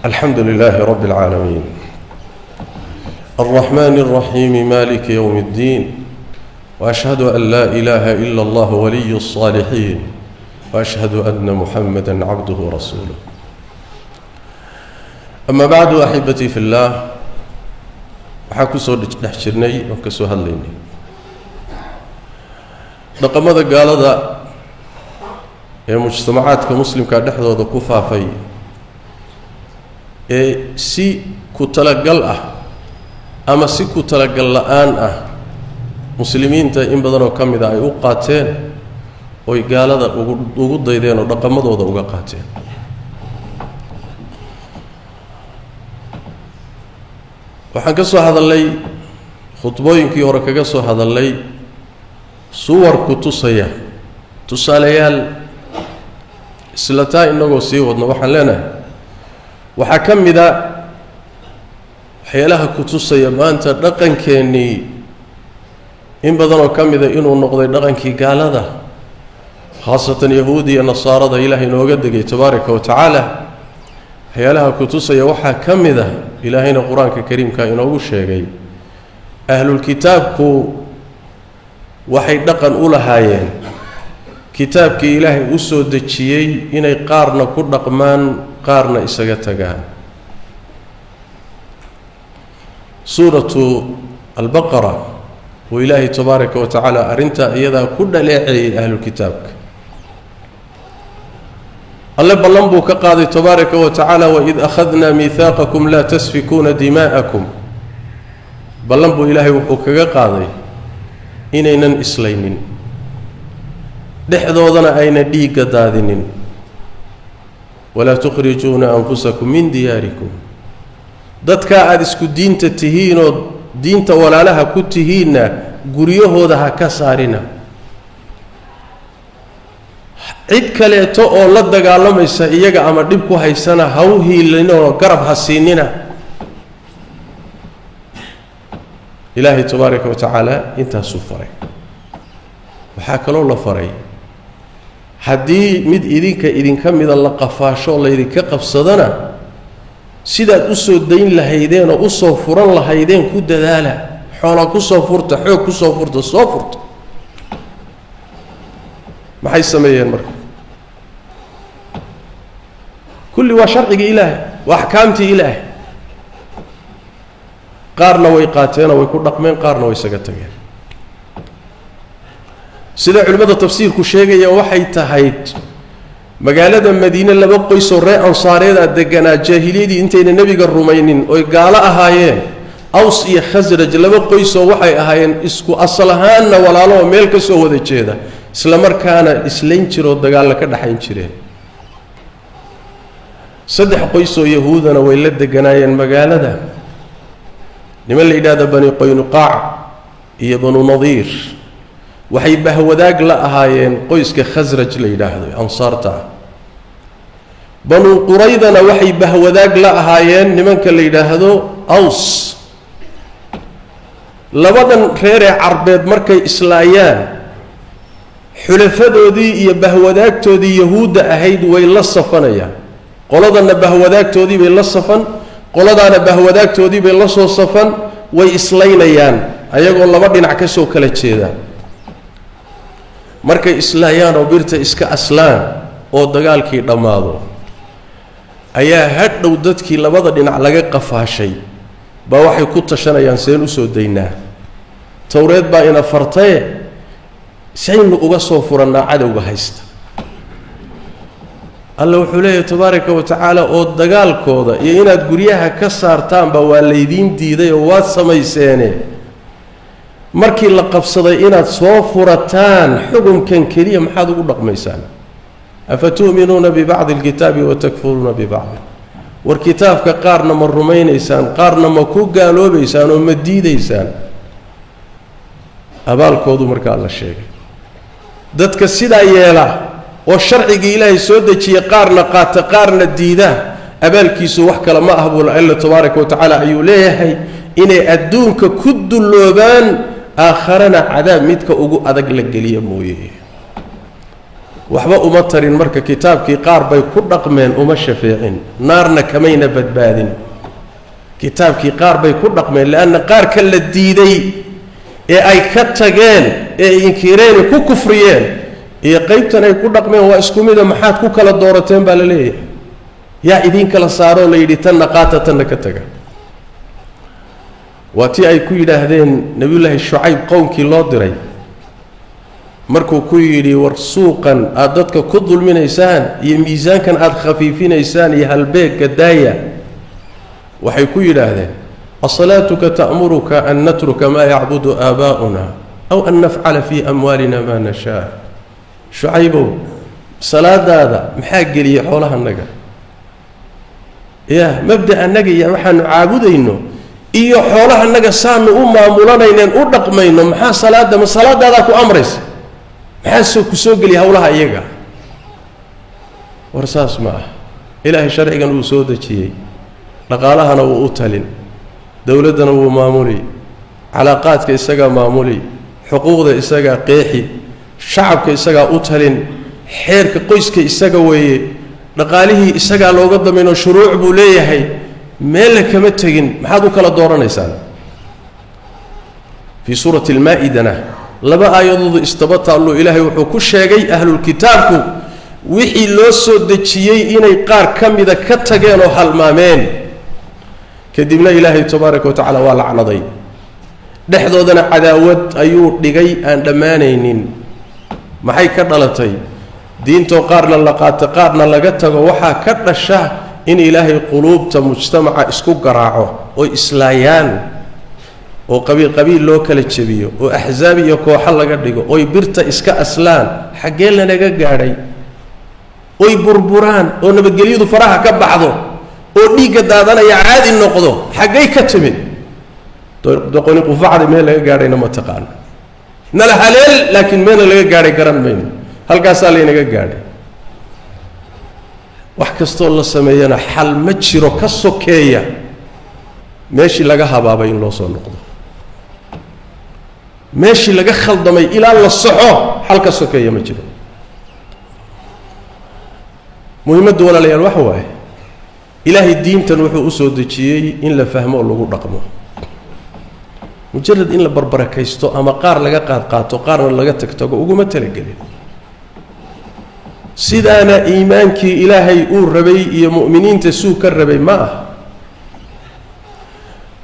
الحمد لله رب العالمين الرحمن الرحيم مالك يوم الدين وأشهد أن لا إله إلا الله ولي الصالحين وأشهد أن محمدا عبده ورسوله أما بعد أحبتي في الله وحاكسو نحشرني وكسو هليني dhaqamada gaalada ee mujtamacaadka muslimka dhexdooda ku faafay ee si ku talagal ah ama si ku talagal la'aan ah muslimiinta in badan oo kamid ah ay u qaateen oo gaalada ugu daydeen oo dhaqamadooda uga qaateen waxaan ka soo hadalay khudbooyinkii hore kaga soo hadalay suwar ku tusaya tusaalayaal islataa inagoo sii wadno waxaan leenahay waxaa ka mid a waxyaalaha ku tusaya maanta dhaqankeennii in badan oo ka mida inuu noqday dhaqankii gaalada khaasatan yahuudi iyo nasaarada ilaahay inooga degay tabaaraka wa tacaala waxyaalaha ku tusaya waxaa ka mid a ilaahayna qur-aanka kariimka inoogu sheegay ahlulkitaabku waxay dhaqan u lahaayeen kitaabkii ilaahay u soo dejiyey inay qaarna ku dhaqmaan qaarna isaga tagaan suuratu albaqara oo ilaahay tabaaraka wa tacaala arrintaa iyadaa ku dhaleeceeyey ahlulkitaabka alle ballan buu ka qaaday tabaaraka wa tacaala waid akhadnaa miihaaqakum laa tasfikuuna dimaa'akum ballan buu ilaahay wuxuu kaga qaaday inaynan islaynin dhexdoodana ayna dhiigga daadinin walaa tukhrijuuna anfusakum min diyaarikum dadkaa aada isku diinta tihiinoo diinta walaalaha ku tihiinna guryahooda ha ka saarina cid kaleeto oo la dagaalamaysa iyaga ama dhib ku haysana ha u hiilinoo garab ha siinina ilaahay tabaaraka wa tacaala intaasuu faray waxaa kaloo la faray haddii mid idinka mida la qafaasho laydinka qabsadana sidaad u soo dayn lahaydeen oo u soo furan lahaydeen ku dadaala xoola ku soo furta xoog ku soo furta soo furta maxay sameeyeen marka kulli waa sharciga ilaahay waa axkaamtii ilaahay qaarna way qaateenoo way ku dhaqmeen qaarna way isaga tageen sida culimmada tafsiirku sheegaya waxay tahayd magaalada madiine laba qoysoo reer ansaareeda deganaa jaahiliyadii intayna nebiga rumaynin oy gaalo ahaayeen aws iyo khasraj laba qoysoo waxay ahaayeen isku asal ahaanna walaaloo meel ka soo wada jeeda isla markaana islayn jiroo dagaalla ka dhaxayn jireen saddex qoysoo yahuudana way la deganaayeen magaalada niman la yidhaahda bani qaynuqaac iyo banu nadiir waxay bahwadaag la ahaayeen qoyska khasraj la yidhaahdo ansaarta ah banu quraydana waxay bahwadaag la ahaayeen nimanka la yidhaahdo aws labadan reeree carbeed markay islaayaan xulafadoodii iyo bahwadaagtoodii yahuudda ahayd way la safanayaan qoladanna bahwadaagtoodii bay la safan qoladaana bahwadaagtoodii bay la soo safan way islaynayaan ayagoo laba dhinac ka soo kala jeedaan markay islaayaan oo birta iska aslaan oo dagaalkii dhammaado ayaa hadhow dadkii labada dhinac laga qafaashay baa waxay ku tashanayaan seen u soo daynaa towreed baa ina fartaye saynu uga soo furannaa cadowga haysta alla wuxuu leeyahay tabaaraka wa tacaala oo dagaalkooda iyo inaad guryaha ka saartaanba waa laydiin diiday oo waad samayseene markii la qabsaday inaad soo furataan xukunkan keliya maxaad ugu dhaqmaysaan afatu'minuuna bibacdi alkitaabi watakfuruuna bibacdi war kitaabka qaarna ma rumaynaysaan qaarna ma ku gaaloobaysaan oo ma diidaysaan abaalkoodu markaa la sheegay dadka sidaa yeela oo sharcigii ilaahay soo dejiyey qaarna qaata qaarna diida abaalkiisu wax kale ma ah buu alla tabaaraka wa tacaala ayuu leeyahay inay adduunka ku dulloobaan aakharana cadaab midka ugu adag la geliya mooye waxba uma tarin marka kitaabkii qaar bay ku dhaqmeen uma shafeecin naarna kamayna badbaadin kitaabkii qaar bay ku dhaqmeen laana qaar ka la diiday ee ay ka tageen ee inkireen ku kufriyeen iyo qaybtan ay ku dhaqmeen waa isku mid maxaad ku kala doorateen baa la leeyahay yaa idin kala saaro la yidhi tan qaata tan ka taga waati ay ku yiraahdeen nabiyullaahi shucayb qowmkii loo diray markuu ku yidhi war suuqan aad dadka ku dulminaysaan iyo miisaankan aad khafiifinaysaan iyo halbeegga daaya waxay ku yidhaahdeen asalaatuka ta'muruka an natruka maa yacbudu aabaa'una aw an nafcala fii amwaalina maa nashaa shucaybow salaadaada maxaa geliyey xoolahanaga mabda annaga iyo waxaanu caabudayno iyo xoolahanaga saanu u maamulanayneen u dhaqmayno maxaa salaadaada ku amraysa maxaa ku soo geliya hawlaha iyaga war saas ma ah ilaahay sharcigan uu soo dejiyey dhaqaalahana wuu u talin dowladdana wuu maamuli calaaqaadka isagaa maamuli xuquuqda isagaa qeexi shacabka isagaa u talin xeerka qoyska isaga weeye dhaqaalihii isagaa looga damayno shuruuc buu leeyahay meel kama tegin maxaad u kala dooranaysaan fi suurati al-maa'idana laba aayadood istabataalo ilaahay wuxuu ku sheegay ahlul kitaabku wixii loo soo dejiyay inay qaar kamida ka tageen oo halmaameen kadibna ilaahay tabaaraka wa tacaala waa lacnaday dhexdoodana cadaawad ayuu dhigay aan dhammaanaynin maxay ka dhalatay diintoo qaarna la qaato qaarna laga tago waxaa ka dhasha in ilaahay quluubta mujtamaca isku garaaco oo islaayaan oo qabiil loo kala jabiyo oo axzaab iyo kooxo laga dhigo oo birta iska aslaan xagee lanaga gaadhay oo burburaan oo nabadgelyadu faraha ka baxdo oo dhiigga daadanaya caadi noqdo xagee ka timid doqoni qufacda meel laga gaadhayna ma taqaan nala haleel laakiin meel laga gaadhay garan mayno halkaasaa laynaga gaadhay wax kastoo la sameeyana xal ma jiro ka sokeeya meeshii laga habaabay in loo soo noqdo meeshii laga khaldamay ilaa la soxo xal ka sokeeya ma jiro muhiimaddu walaalayaal waxa waaye ilaahay diintan wuxuu u soo dejiyey in la fahmo oo lagu dhaqmo mujarrad in la barbarakaysto ama qaar laga qaato qaarna laga tagtago uguma talagelin sidaana iimaankii ilaahay uu rabay iyo mu'miniinta suu ka rabay ma ah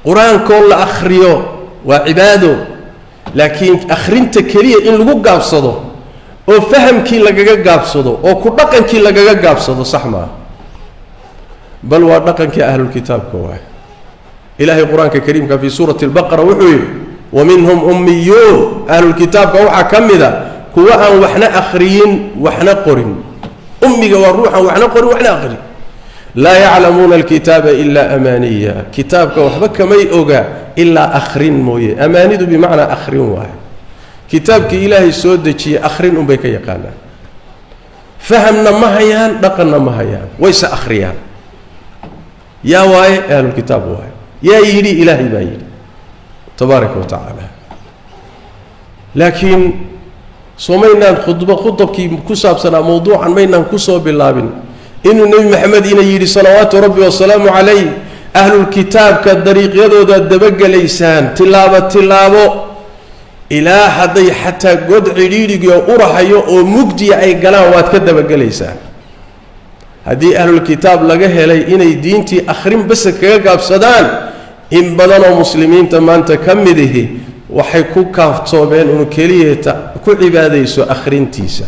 qur-aankoo la akhriyo waa cibaado laakiin akhrinta keliya in lagu gaabsado oo fahamkii lagaga gaabsado oo ku dhaqankii lagaga gaabsado sax maaha bal waa dhaqankii ahlul kitaabka waay ilaahay qur-aanka kariimka fi suurati albaqara wuxuu yidhi waminhum ummiyuun ahlul kitaabka waxaa ka mida kuwa aan waxna akhriyin waxna qorin ummiga waa ruuxan waxna qorin waxna akhri laa yaclamuuna alkitaaba ilaa amaaniya kitaabka waxba kamay oga ilaa akhrin mooye amaanidu bimacnaa akhrin waaye kitaabkii ilaahay soo dejiyey akhrin unbay ka yaqaanaan fahamna ma hayaan dhaqanna ma hayaan wayse akhriyaan yaa waaye ahlulkitaab waaye yaa yidhi ilaahay baa yidhi tabaaraka wa tacaala laakiin soo maynaan khudabkii ku saabsanaa mawduucan maynaan kusoo bilaabin inuu nebi maxamed ina yidhi salawaatu rabbi wasalaamu calayh ahlulkitaabka dariiqyadooda dabagelaysaan tilaabo ilaa hadday xataa god cidhiidhigio urahayo oo mugdiya ay galaan waad ka dabagelaysaan haddii ahlulkitaab laga helay inay diintii akhrin basa kaga gaabsadaan in badanoo muslimiinta maanta ka mid ihi waxay ku kaaftoobeen unu keliyeeta ku cibaadayso akhrintiisa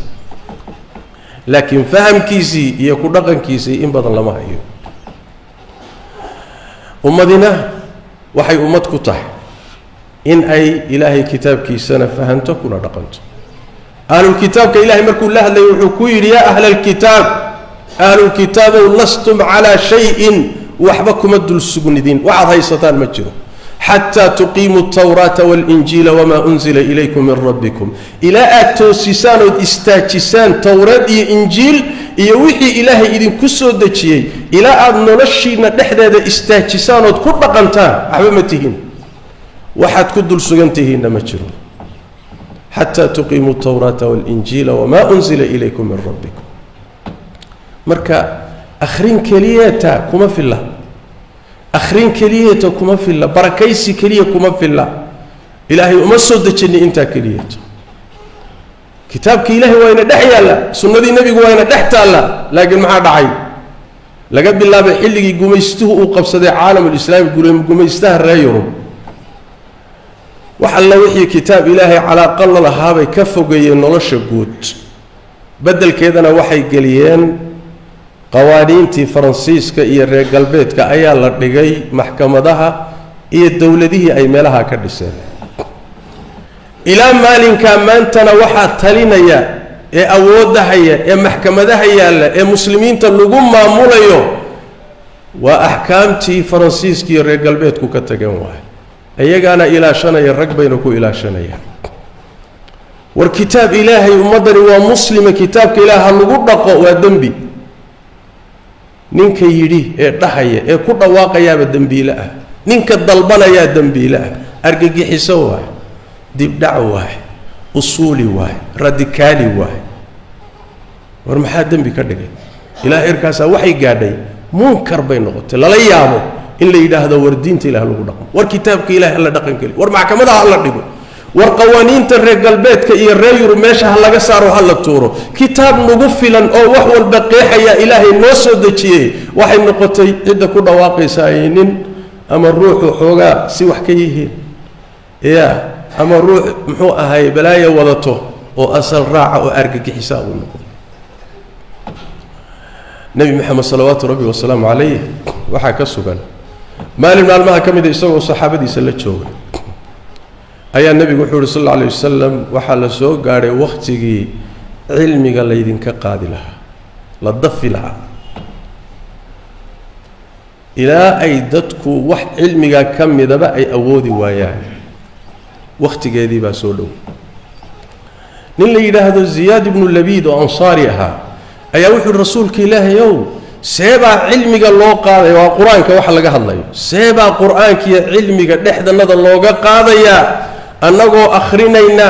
laakiin fahamkiisii iyo ku dhaqankiisii in badan lama hayo ummadina waxay ummad ku tahay in ay ilaahay kitaabkiisana fahanto kuna dhaqanto ahlulkitaabka ilaahay markuu la hadlayay wuxuu ku yidhi yaa ahla alkitaab ahlulkitaabow lastum calaa shayin waxba kuma dul sugnidin waxaad haysataan ma jiro xataa tuqiimuu altawraata waalinjiila wamaa unzila ilaykum min rabbikum ilaa aad toosisaan ood istaajisaan towraad iyo injiil iyo wixii ilaahay idinku soo dejiyey ilaa aad noloshiina dhexdeeda istaajisaan ood ku dhaqantaan waxba ma tihiin waxaad ku dul sugan tihiinna ma jiro حتى تقيموا التوراة والإنجيل وما أنزل إليكم من ربكم مركا أخرين كليتا كما في الله أخرين كليتا كما في الله بركيسي كلية كما في الله إلهي أمسود دجني أنت كليتا كتابك إلهي وين دحيا الله سنة النبي وين دحتا الله لكن ما دعي لقد بالله بحلقي قميسته وقبصد عالم الإسلام يقول قميسته الرأيهم وحل وحي كتاب إلهي على قل لهذا كفوقي نلش جود بدل كذا وحي قليان قوانين تي فرنسيسكا إيه الرجال بيت كأيا لرجعي محكمة دها إيه الدولة دي أي ملها كرسال إلى مال كمان تنوحت تلينا يا إيه أود هي إيه محكمة ده هي إيه مسلمين تلقون معمولة وأحكام تي فرنسيسكي الرجال بيت كتجمع أيه أنا إلى شنا يركب بينكو إلى شنا والكتاب إلهي ومدري ومسلم كتاب إله الوضق والدنبي نينك يري الضحية كل واقع يا بالدنبي لا نينك الضلبنا يا دنبي لا أرجع حسوه دب دعوة أصولي واحد راديكالي واحد ورمحاد دنبي كردك إلى إركاسا وحي قادي منكر بين نقطة لا يامو إلا إذا هذا وردين تلا الوضع والكتاب كإله الله دقن كلي ورمحكمة الله دقو والقوانين ترجع البيت كي الرجل ماشى هلا جسار وهلا تورو كتاب مقفلا أو وحول البقيح يا إلهي نوسد شيء واحد نقطة إذا كنا واقع ساينين أما الروح حوجا سوى حكيه يا أما الروح محوء هاي بلايا وضته وأصل راعة وأرجع حسابه نبي محمد صلوات ربي والسلام عليه وحكى السجن ما لنا المها كم إذا يسوي صحابة يسلت شغل أي النبي يقول صلى الله عليه وسلم وحل سوق قاري وقتي علمي قال لي ذنك قاد لها لا تضف لها إلى أي دتك وح علمي قال كم إذا بقى أودي وياه وقتي قادي بسولو نلي إلى هذا زياد بن اللبيد وأنصارها أي وحي الرسول كإله يوم سيبا علمي قال الله قاضي وقرآن كوحل لقى الله سيبا قرآن كي علمي قال نحن النظر الله قاضي أنه أخرينينا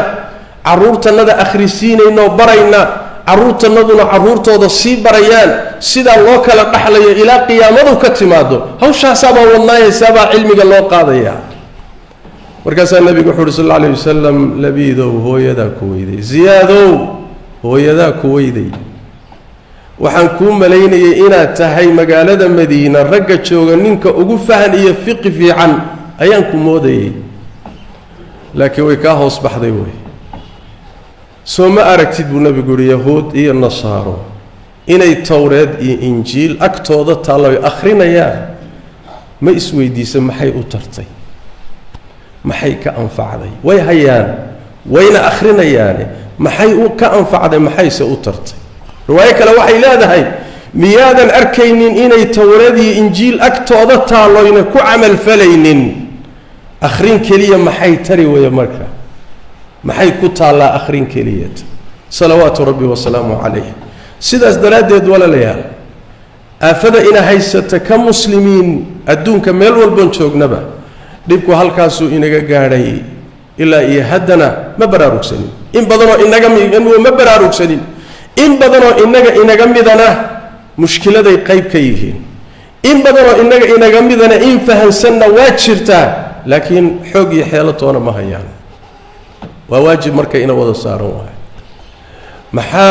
عرورتنا ذا أخرسينينا وبرينا عرورتنا ذا عرورتنا ذا سي بريان سيدا الله كلا قحلي إلى قيامته كتماده هوشا سبا والله سبا علمي قال الله قاضي وركز النبي صلى الله عليه وسلم لبيدو هو يدا كويدي زيادو هو يدا كويدي وحنكون ملايين إنا تهي مقالة مدينة رجع شوغا نينك أقفهن يفق في عن أيانكم مودي لكن ويكاه أصبح ضيوي سوما أركتد بالنبي يقول يهود إيه النصارى إنا التوراة إيه إنجيل أكتوضة تعالى أخرين يا ما اسمه دي سمحي أطرتي محي كأنفع ذي ويهيان وين أخرين يعني محي كأنفع ذي محي سأطرتي رواية كلا وحي لا ذهي ميادا أركينين إنا التوراة إنجيل أكتوضة تعالى إنا كعمل فلينين أخرين كلية محي تري ويا مركة محي كتالا أخرين كلية صلوات ربي وسلامه عليه سيداس درادد ولا ليال أفدا إنا هيسة كمسلمين الدون كميل والبنشوق نبا ديبكو هالكاسو إنا قاري إلا إيهدنا مبراروك سنين إن بدنو إنه مبراروك سنين إن بدنو إنا قمدنا مشكلة دي قيب كيهين إن بدنو إنا قمدنا إن فهن سنة واتشرتا لكن حقي حيلتنا ما هيان وواجب مركا إنا وضع صارون واحد محا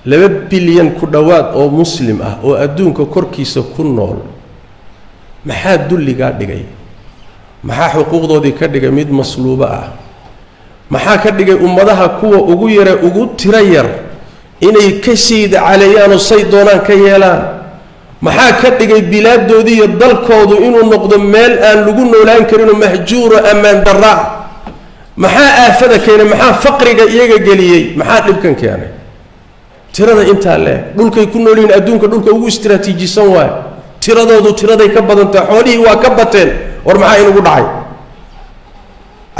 لبب بليان كدوات أو مسلم أو أدونك كوركيس كن نول محا دولي قاعد دقاي محا حقوق دودي كدقا ميد مصلوبة محا كدقا أمدها كوة أغير أغو ترير إني كسيد عليان الصيدونان كيالان maxaa ka dhigay bilaaddoodii iyo dalkoodu inuu noqdo meel aan lagu noolaan karin oo mahjuur amaan darra maxaa aafada keenay maxaa faqriga iyaga galiyay maxaa dhibkan keenay tirada inta leh dhulkay ku noolin adduunka dhulka ugu istiraatiijisan waay tiradoodu tiraday ka badantay xoolihii waa ka bateen war maxaa inagu dhacay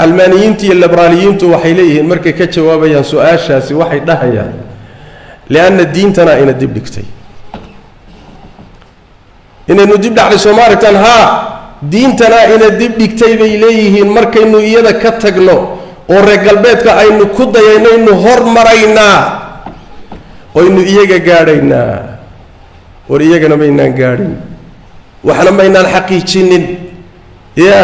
almaaniyiinta iyo liberaaliyiintu waxay leeyihiin markay ka jawaabayaan su'aashaasi waxay dhahayaan lianna diintana ina dib dhigtay inaynu dib dhacday Soomaalitan ha diintana ina dib dhigtay bay leeyihiin markaynu iyada ka tagno ورجال بيتك أين كده ينين هر مرينا وإنه إيجا قارينا وريجنا بيننا قارين وإحنا بيننا الحقيقين يا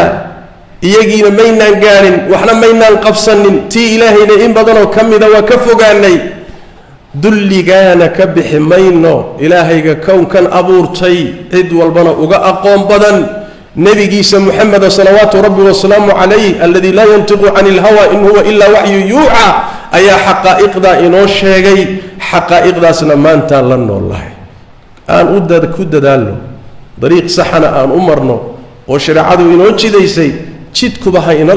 إيجينا بيننا قارين وإحنا بيننا القفصن تي إلهنا إن بدنا وكم إذا وكفوا قالني دلي جانا كبح مينو إلهي كون كان أبور تي عد والبنا وجا أقوم بدن نبي جيس محمد صلوات ربي وسلامه عليه الذي لا ينطق عن الهوى إن هو إلا وحي يوحى أي حقائق ذا إنه شيء حقائق ذا سنمان تالنا والله أن أدد كود دالو طريق صحنا أن أمرنا وشرعه إنه شيء سي شيء كبها إن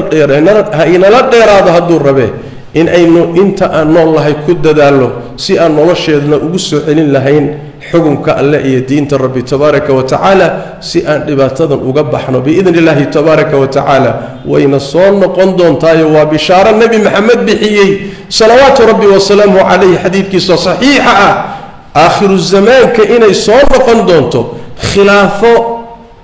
لا غير هذا الدور ربه إن أينو أنت أن الله كود دالو سي أن الله شيئنا وجسوا علين لهين حكم كالله يدين ربي تبارك وتعالى سي أن لباتنا وجبحنا بإذن الله تبارك وتعالى وإن الصون قندون تاي وبشارة النبي محمد بحيي صلوات ربي وسلامه عليه حديث قصة صحيحة آخر الزمان كإن الصون قندونته خلافه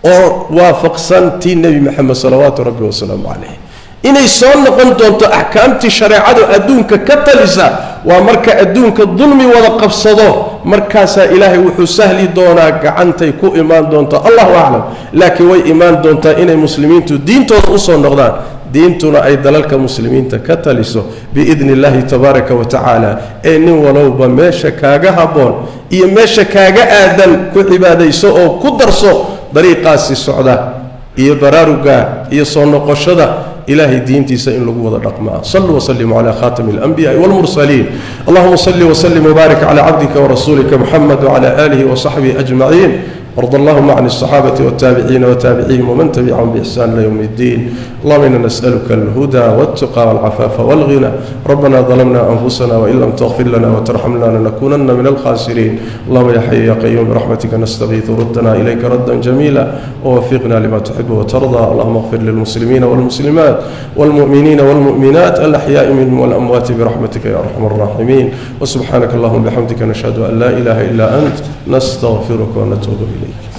أو وافق سنتي النبي محمد صلوات ربي وسلامه عليه إن الصون قندونته أحكامت شريعة أدونك كتلسا ومرك أدونك الظلم وذقف صداه مركز إلهي وحو سهلي دونا قعنتي كو إيمان دونتا الله أعلم لكن وي إيمان دونتا إن المسلمين دين توصل نغدان دينتنا أي دلالك مسلمين تكتلسو بإذن الله تبارك وتعالى إن ولو بماشا كاغا هبون إيا ماشا كاغا آدن كو عبادي سو أو كدرسو طريقة السعودة إيا براروغا إيا صنقشدا إلهي دينتي سئن لقوة الرقماء صلوا وسلموا على خاتم الأنبياء والمرسلين اللهم صل وسلم وبارك على عبدك ورسولك محمد وعلى آله وصحبه أجمعين وارض اللهم عن الصحابة والتابعين وتابعيهم ومن تبعهم بإحسان ليوم الدين اللهم إنا نسألك الهدى والتقى والعفاف والغنى ربنا ظلمنا أنفسنا وإن لم تغفر لنا وترحمنا لنكونن من الخاسرين اللهم يا حي يا قيوم برحمتك نستغيث ردنا إليك ردا جميلا ووفقنا لما تحب وترضى اللهم اغفر للمسلمين والمسلمات والمؤمنين والمؤمنات الأحياء منهم والأموات برحمتك يا أرحم الراحمين وسبحانك اللهم بحمدك نشهد أن لا إله إلا أنت نستغفرك ونتوب إليك